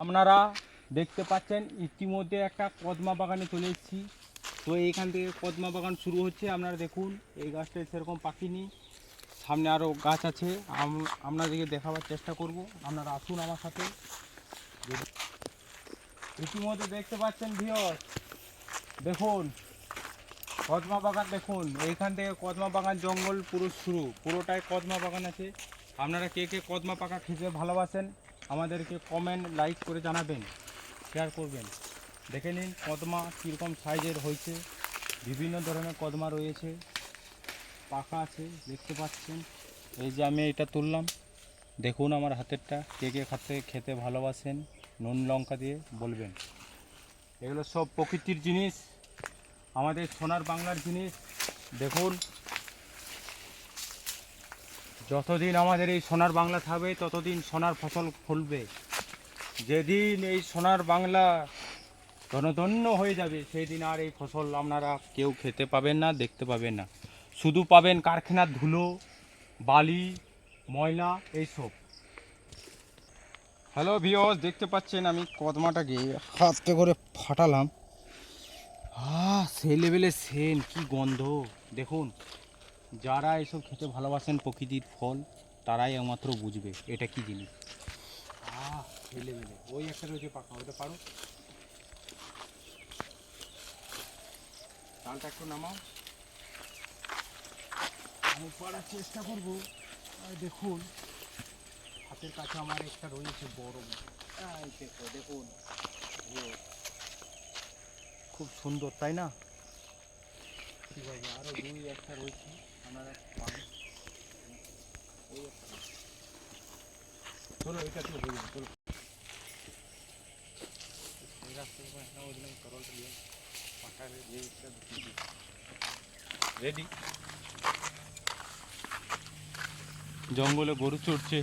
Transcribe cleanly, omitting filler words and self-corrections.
আপনারা দেখতে পাচ্ছেন ইতিমধ্যে একটা কদমা বাগানে চলে এসেছি। তো এইখান থেকে কদমা বাগান শুরু হচ্ছে। আপনারা দেখুন এই গাছটায় সেরকম পাকিনি, সামনে আরও গাছ আছে, আপনাদেরকে দেখাবার চেষ্টা করব। আপনারা আসুন আমার সাথে। ইতিমধ্যে দেখতে পাচ্ছেন ভিউয়ার্স, দেখুন কদমা বাগান, দেখুন এইখান থেকে কদমা বাগান জঙ্গল পুরো শুরু, পুরোটাই কদমা বাগান আছে। আপনারা কে কে কদমা পাকা খেতে ভালোবাসেন আমাদেরকে কমেন্ট লাইক করে জানাবেন, শেয়ার করবেন। দেখে নিন কদমা কীরকম সাইজের হয়েছে, বিভিন্ন ধরনের কদমা রয়েছে, পাকা আছে দেখতে পাচ্ছেন। এই যে আমি এটা তুললাম, দেখুন আমার হাতেরটা, কে কে খেতে ভালোবাসেন নুন লঙ্কা দিয়ে বলবেন। এগুলো সব প্রকৃতির জিনিস, আমাদের সোনার বাংলার জিনিস। দেখুন যতদিন আমাদের এই সোনার বাংলা থাকবে ততদিন সোনার ফসল ফলবে। যেদিন এই সোনার বাংলা ধনধন্য হয়ে যাবে সেই দিন আর এই ফসল আপনারা কেউ খেতে পাবেন না, দেখতে পাবেন না। শুধু পাবেন কারখানার ধুলো, বালি, ময়লা, এইসব। হ্যালো ভিউয়ার্স, দেখতে পাচ্ছেন আমি কদমাটাকে হাতে করে ফাটালাম। সেই লেভেলে সেন, কি গন্ধ দেখুন। যারা এসব খেতে ভালোবাসেন প্রকৃতির ফল, তারাই একমাত্র বুঝবে এটা কি জিনিস। সেই লেভেলে। ওই একটা রয়েছে পাকা, ওটা পারো, ডালটা একটু নামাও, আমি পাড়ার চেষ্টা করবো। দেখুন হাতের কাছে আমার একটা রয়েছে বড়, দেখুন খুব সুন্দর, তাই না? ঠিক আছে, আরও দুই একটা রয়েছে, আপনারা পাবেন। ওই একটা চলো, এটা একটু বলুন, চলো এই রাস্তার উপর একটা ওই দিলাম তরলটা দিয়ে পাকা রেডি। জঙ্গলে গরু চড়ছে।